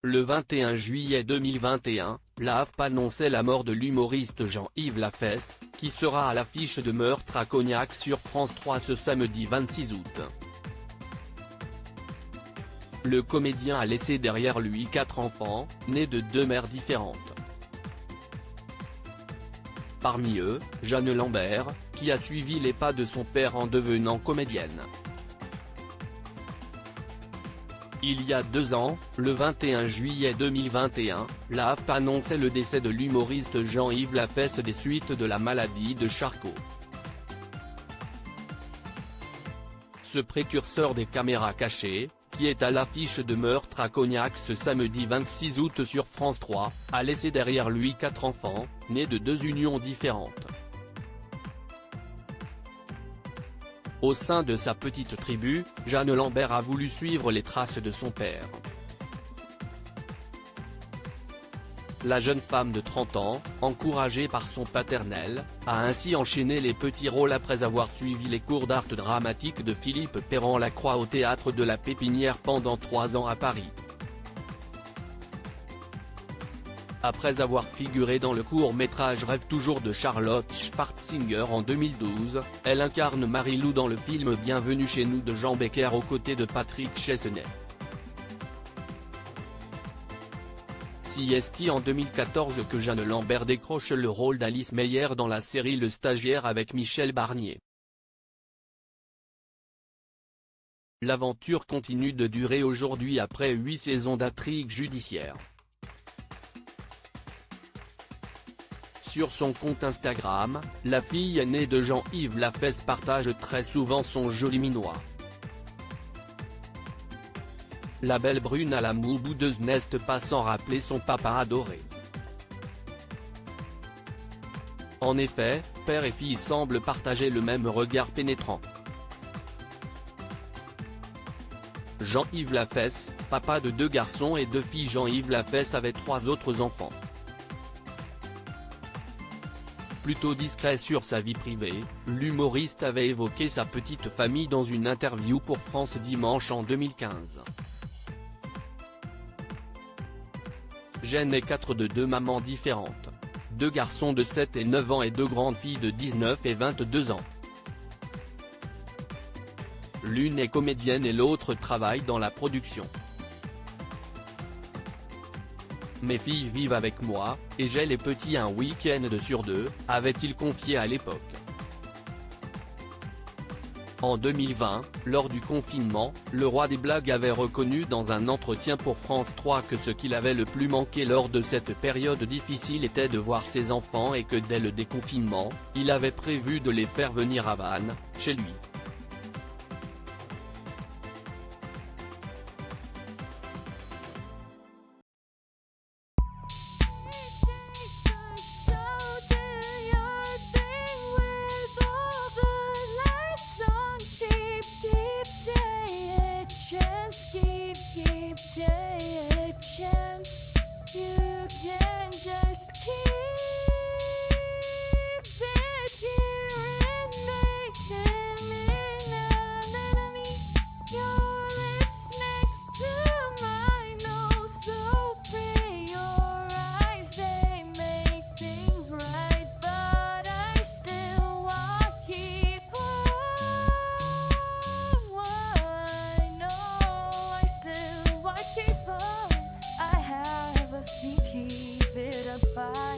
Le 21 juillet 2021, la AFP annonçait la mort de l'humoriste Jean-Yves Lafesse, qui sera à l'affiche de Meurtre à Cognac sur France 3 ce samedi 26 août. Le comédien a laissé derrière lui 4 enfants, nés de 2 mères différentes. Parmi eux, Jeanne Lambert, qui a suivi les pas de son père en devenant comédienne. Il y a 2 ans, le 21 juillet 2021, la AFP annonçait le décès de l'humoriste Jean-Yves Lafesse des suites de la maladie de Charcot. Ce précurseur des caméras cachées, qui est à l'affiche de Meurtre à Cognac ce samedi 26 août sur France 3, a laissé derrière lui 4 enfants, nés de 2 unions différentes. Au sein de sa petite tribu, Jeanne Lambert a voulu suivre les traces de son père. La jeune femme de 30 ans, encouragée par son paternel, a ainsi enchaîné les petits rôles après avoir suivi les cours d'art dramatique de Philippe Perrand-Lacroix au théâtre de la Pépinière pendant 3 ans à Paris. Après avoir figuré dans le court-métrage Rêve toujours de Charlotte Schwarzinger en 2012, elle incarne Marie-Lou dans le film Bienvenue chez nous de Jean Becker aux côtés de Patrick Chesney. Si est en 2014 que Jeanne Lambert décroche le rôle d'Alice Meyer dans la série Le Stagiaire avec Michel Barnier. L'aventure continue de durer aujourd'hui après 8 saisons d'intrigue judiciaire. Sur son compte Instagram, la fille aînée de Jean-Yves Lafesse partage très souvent son joli minois. La belle brune à la moue boudeuse n'est pas sans rappeler son papa adoré. En effet, père et fille semblent partager le même regard pénétrant. Jean-Yves Lafesse, papa de 2 garçons et 2 filles. Jean-Yves Lafesse avait 3 autres enfants. Plutôt discret sur sa vie privée, l'humoriste avait évoqué sa petite famille dans une interview pour France Dimanche en 2015. Jeanne est 4 de 2 mamans différentes. 2 garçons de 7 et 9 ans et 2 grandes filles de 19 et 22 ans. L'une est comédienne et l'autre travaille dans la production. Mes filles vivent avec moi, et j'ai les petits un week-end sur 2, avait-il confié à l'époque. En 2020, lors du confinement, le roi des blagues avait reconnu dans un entretien pour France 3 que ce qu'il avait le plus manqué lors de cette période difficile était de voir ses enfants et que dès le déconfinement, il avait prévu de les faire venir à Vannes, chez lui. Keep it up.